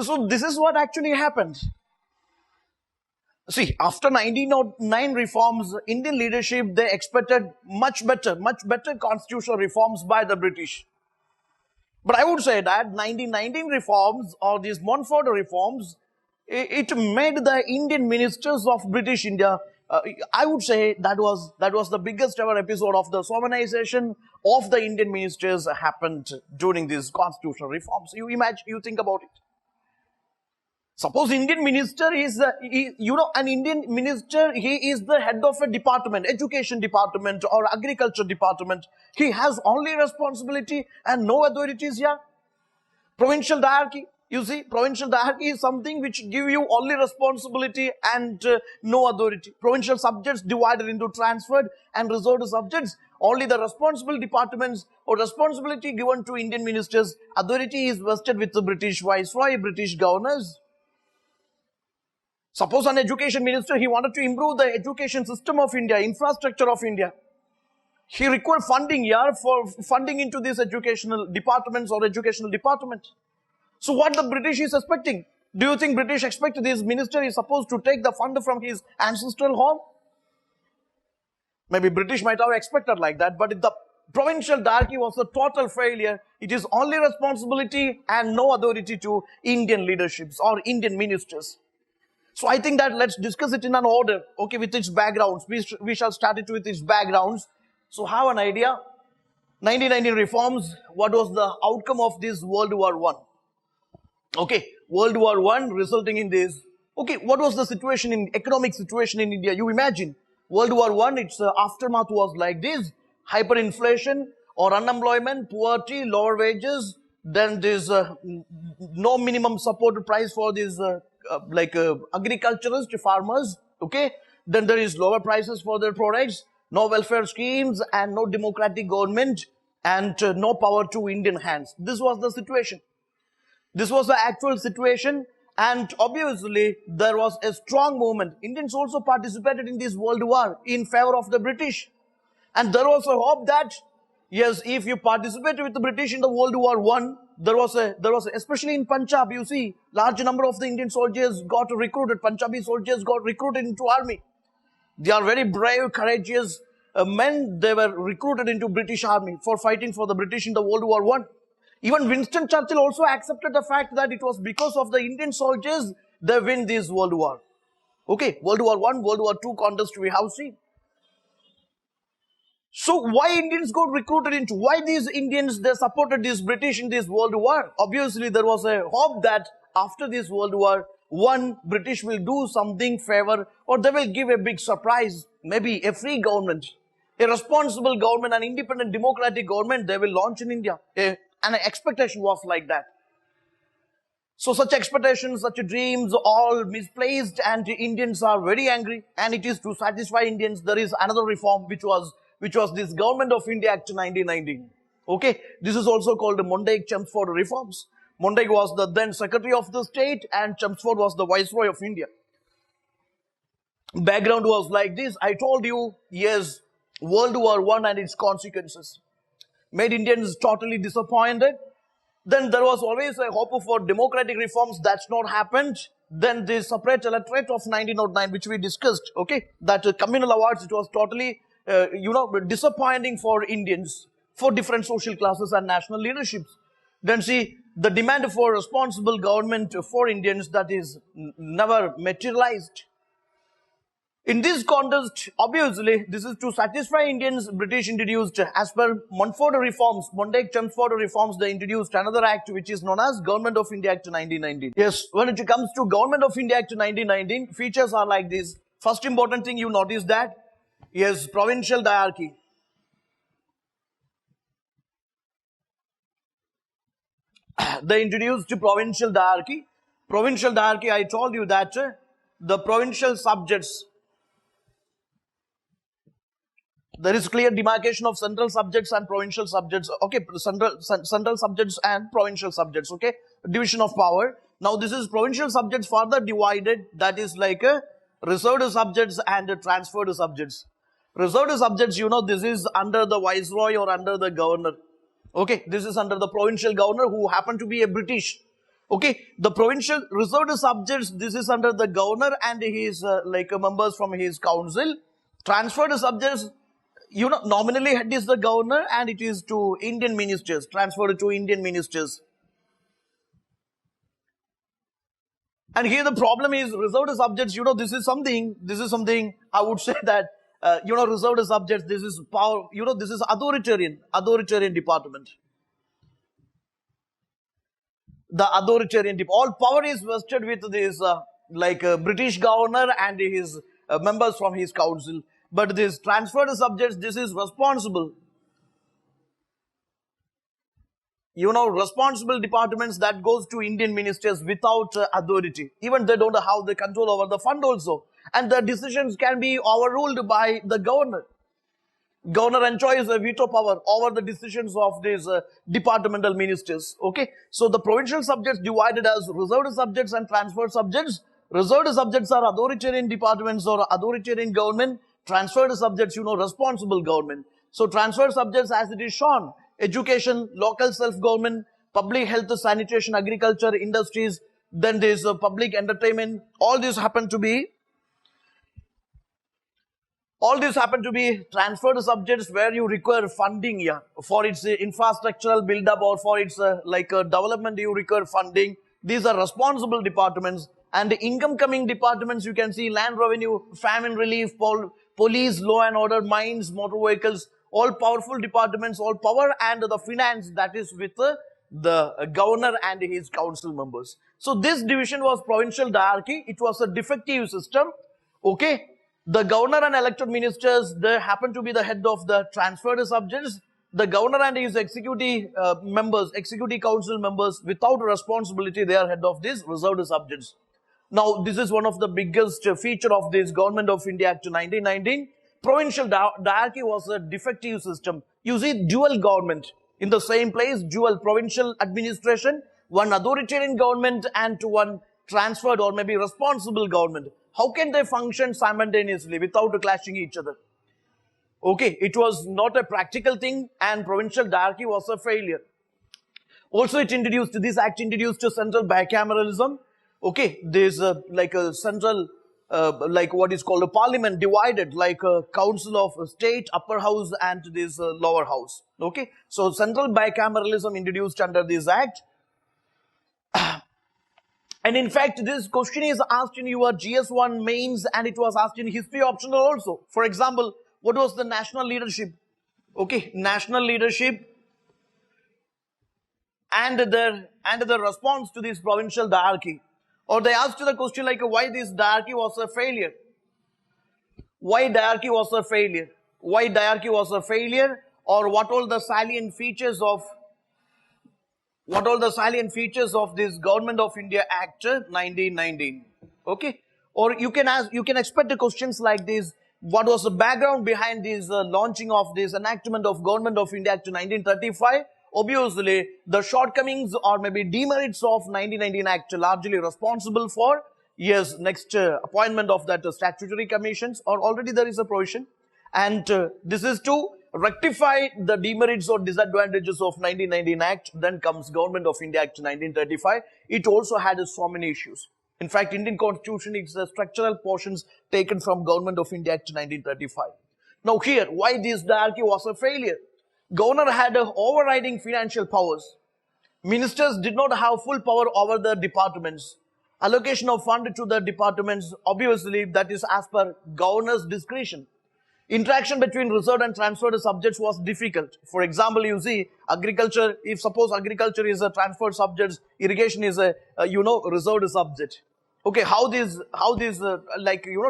So this is what actually happened. See, after 1909 reforms, Indian leadership, they expected much better constitutional reforms by the British. But I would say that 1919 reforms or these Montfort reforms, it made the Indian ministers of British India, I would say that was the biggest ever episode of the sovereignization of the Indian ministers happened during these constitutional reforms. You imagine, you think about it. Suppose Indian minister is, an Indian minister, he is the head of a department, education department or agriculture department. He has only responsibility and no authorities here. Provincial diarchy. You see, provincial diarchy is something which give you only responsibility and no authority. Provincial subjects divided into transferred and reserved subjects. Only the responsible departments or responsibility given to Indian ministers. Authority is vested with the British Viceroy, British governors. Suppose an education minister, he wanted to improve the education system of India, infrastructure of India. He required funding here for funding into these educational departments or educational department. So what the British is expecting? Do you think British expect this minister is supposed to take the fund from his ancestral home? Maybe British might have expected like that, but the provincial diarchy was a total failure. It is only responsibility and no authority to Indian leaderships or Indian ministers. So I think that let's discuss it in an order, okay, with its backgrounds. We shall start it with its backgrounds. So have an idea. 1919 reforms, what was the outcome of this World War I? Okay, World War I resulting in this. Okay, what was the situation economic situation in India? You imagine, World War I, its aftermath was like this. Hyperinflation or unemployment, poverty, lower wages, then this no minimum supported price for these agriculturalists, farmers, okay? Then there is lower prices for their products, no welfare schemes and no democratic government and no power to Indian hands. This was the situation. This was the actual situation, and obviously there was a strong movement. Indians also participated in this world war in favor of the British. And there was a hope that, yes, if you participate with the British in the World War I, there was especially in Punjab, you see, large number of the Indian soldiers got recruited. Punjabi soldiers got recruited into army. They are very brave, courageous men. They were recruited into British army for fighting for the British in the World War I. Even Winston Churchill also accepted the fact that it was because of the Indian soldiers they win this World War. Okay, World War I, World War II contest we have seen. So why Indians got recruited into? Why these Indians, they supported this British in this World War? Obviously, there was a hope that after this World War, British will do something favor or they will give a big surprise. Maybe a free government, a responsible government, an independent democratic government they will launch in India. And an expectation was like that. So such expectations, such dreams, all misplaced and Indians are very angry. And it is to satisfy Indians, there is another reform which was this Government of India Act 1919. Okay, this is also called the Montague-Chelmsford reforms. Montague was the then Secretary of the State and Chelmsford was the Viceroy of India. Background was like this. I told you, yes, World War I and its consequences made Indians totally disappointed. Then there was always a hope for democratic reforms. That's not happened. Then the separate electorate of 1909, which we discussed, okay, that communal awards, it was totally disappointing for Indians, for different social classes and national leaderships. Then see, the demand for responsible government for Indians, that is never materialized. In this context, obviously, this is to satisfy Indians, British introduced, as per Montfort reforms, Montague-Chelmsford reforms, they introduced another act which is known as Government of India Act 1919. Yes, when it comes to Government of India Act 1919, features are like this. First important thing you notice that, yes, provincial diarchy. They introduced provincial diarchy. Provincial diarchy, I told you that the provincial subjects, there is clear demarcation of central subjects and provincial subjects. Okay, central subjects and provincial subjects. Okay, division of power. Now this is provincial subjects further divided. That is like reserved subjects and transferred subjects. Reserved subjects, this is under the Viceroy or under the Governor. Okay, this is under the provincial governor who happened to be a British. Okay, the provincial reserved subjects, this is under the governor and his members from his council. Transferred subjects, nominally head is the governor and it is to Indian ministers, transferred to Indian ministers. And here the problem is reserved subjects, this is something I would say that, reserved subjects, this is power, this is authoritarian department. The authoritarian, all power is vested with this, British governor and his members from his council. But this transferred subjects, this is responsible. Responsible departments that goes to Indian ministers without authority. Even they don't have the control over the fund also. And the decisions can be overruled by the governor. Governor enjoys a veto power over the decisions of these departmental ministers. Okay. So the provincial subjects divided as reserved subjects and transferred subjects. Reserved subjects are authoritarian departments or authoritarian government. Transferred subjects, responsible government. So transferred subjects, as it is shown, education, local self-government, public health, sanitation, agriculture, industries, then there's public entertainment. All these happen to be transferred subjects where you require funding for its infrastructural build-up or for its development you require funding. These are responsible departments. And the income-coming departments, you can see land revenue, famine relief, police, law and order, mines, motor vehicles, all powerful departments, all power and the finance that is with the governor and his council members. So this division was provincial diarchy. It was a defective system. Okay. The governor and elected ministers, they happen to be the head of the transferred subjects. The governor and his executive council members, without responsibility, they are head of these reserved subjects. Now, this is one of the biggest feature of this Government of India Act 1919. Provincial diarchy was a defective system. You see, dual government in the same place, dual provincial administration, one authoritarian government and to one transferred or maybe responsible government. How can they function simultaneously without clashing each other? Okay, it was not a practical thing and provincial diarchy was a failure. Also, this act introduced central bicameralism. Okay, there's a central, what is called a parliament divided, like a council of state, upper house and this lower house. Okay, so central bicameralism introduced under this act. And in fact, this question is asked in your GS1 mains and it was asked in history optional also. For example, what was the national leadership? Okay, national leadership and the response to this provincial diarchy. Or they asked the question like why this diarchy was a failure? Why diarchy was a failure? Why diarchy was a failure? Or what all the salient features of this Government of India Act 1919? Okay. Or you can expect the questions like this. What was the background behind this launching of this enactment of Government of India Act 1935? Obviously, the shortcomings or maybe demerits of 1919 Act largely responsible for, yes, next appointment of that statutory commissions, or already there is a provision. And this is to rectify the demerits or disadvantages of 1919 Act. Then comes Government of India Act 1935. It also had so many issues. In fact, Indian Constitution is the structural portions taken from Government of India Act 1935. Now here, why this diarchy was a failure? Governor had overriding financial powers. Ministers did not have full power over the departments. Allocation of fund to the departments, obviously, that is as per governor's discretion. Interaction between reserved and transferred subjects was difficult. For example, you see agriculture, if suppose agriculture is a transferred subject, irrigation is a, reserved subject. Okay, how this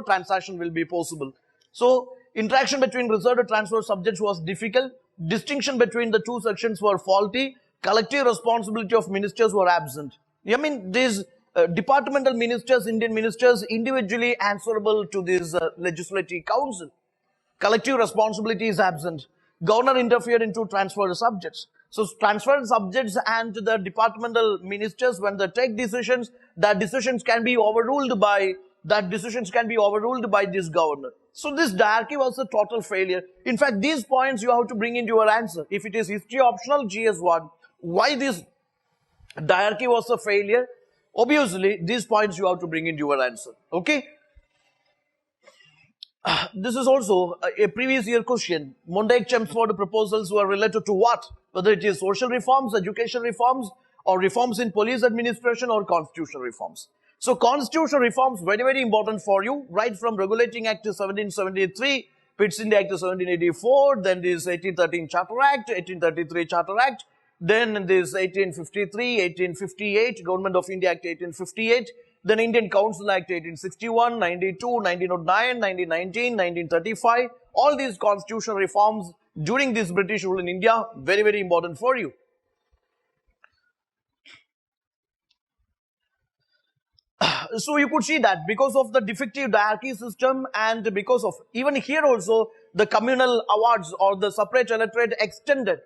transaction will be possible? So, interaction between reserved and transferred subjects was difficult. Distinction between the two sections were faulty. Collective responsibility of ministers were absent. I mean, these departmental ministers, Indian ministers, individually answerable to this legislative council. Collective responsibility is absent. Governor interfered into transferred subjects. So transferred subjects and the departmental ministers, when they take decisions, that decisions can be overruled by this governor. So this diarchy was a total failure. In fact, these points you have to bring into your answer. If it is history optional, GS1, why this diarchy was a failure? Obviously, these points you have to bring into your answer. Okay. This is also a previous year question. Monday Chelmsford proposals were related to what? Whether it is social reforms, education reforms, or reforms in police administration or constitutional reforms. So constitutional reforms, very, very important for you, right from Regulating Act 1773, Pitt's India Act 1784, then this 1813 Charter Act, 1833 Charter Act, then this 1853, 1858, Government of India Act 1858, then Indian Council Act 1861, 92, 1909, 1919, 1935. All these constitutional reforms during this British rule in India, very, very important for you. So you could see that because of the defective diarchy system and because of, even here also, the communal awards or the separate electorate extended.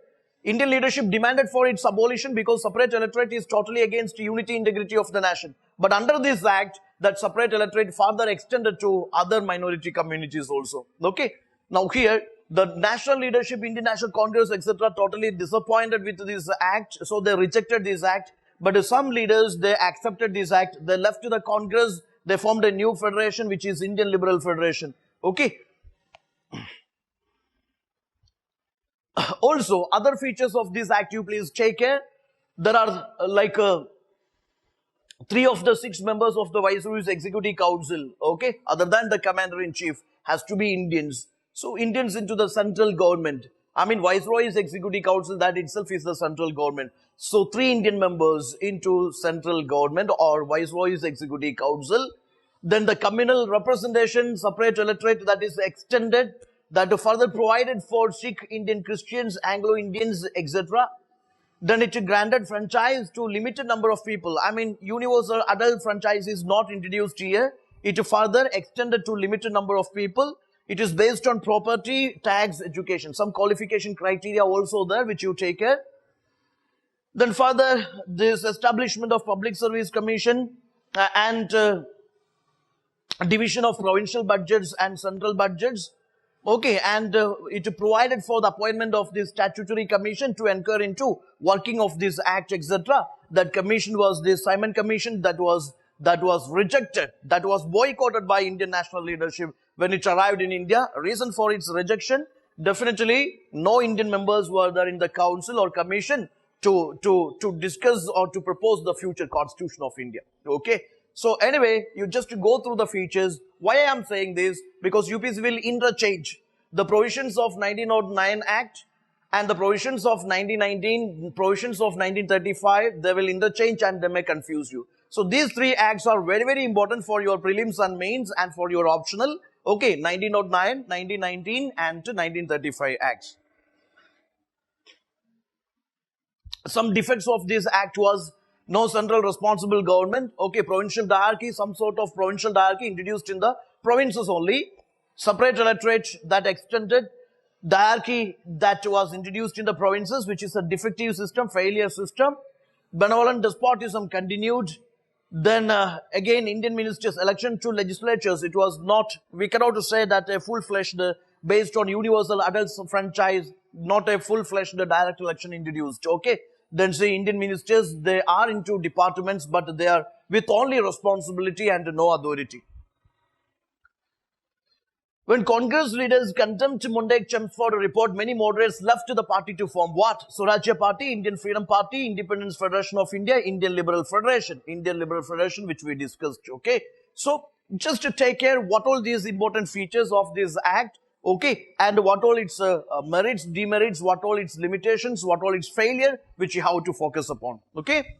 Indian leadership demanded for its abolition because separate electorate is totally against unity, integrity of the nation. But under this act, that separate electorate further extended to other minority communities also. Okay. Now here, the national leadership, Indian National Congress, etc., totally disappointed with this act. So they rejected this act. But some leaders, they accepted this act. They left to the Congress. They formed a new federation, which is Indian Liberal Federation. Okay. Also, other features of this act, you please take care. There are like 3 of the 6 members of the Viceroy's Executive Council, okay, other than the Commander-in-Chief, has to be Indians. So, Indians into the central government. I mean, Viceroy's Executive Council, that itself is the central government. So, 3 Indian members into central government or Viceroy's Executive Council. Then the communal representation, separate electorate that is extended, that further provided for Sikh, Indian Christians, Anglo-Indians, etc. Then it granted franchise to limited number of people. I mean, universal adult franchise is not introduced here. It further extended to limited number of people. It is based on property, tax, education. Some qualification criteria also there, which you take care. Then further, this establishment of Public Service Commission and division of provincial budgets and central budgets. Okay, and it provided for the appointment of this statutory commission to inquire into working of this act, etc. That commission was the Simon Commission that was rejected, that was boycotted by Indian national leadership when it arrived in India. Reason for its rejection, definitely no Indian members were there in the council or commission to discuss or to propose the future constitution of India. Okay. So anyway, you just go through the features. Why I am saying this? Because UPSC will interchange the provisions of 1909 Act and the provisions of 1919, provisions of 1935. They will interchange and they may confuse you. So these 3 acts are very, very important for your prelims and mains and for your optional. Okay, 1909, 1919 and 1935 acts. Some defects of this act was no central responsible government. Okay, provincial diarchy, some sort of provincial diarchy introduced in the provinces only. Separate electorate that extended. Diarchy that was introduced in the provinces, which is a defective system, failure system. Benevolent despotism continued. Then again, Indian ministers' election to legislatures, it was not, we cannot say that a full-fledged, based on universal adult franchise, not a full-fledged direct election introduced. Okay. Then say Indian ministers, they are into departments, but they are with only responsibility and no authority. When Congress leaders contempt Monday Chelmsford report, many moderates left the party to form what? Swarajya Party, Indian Freedom Party, Independence Federation of India, Indian Liberal Federation, which we discussed. Okay. So just to take care what all these important features of this act. Okay, and what all its merits, demerits, what all its limitations, what all its failure, which you have to focus upon. Okay.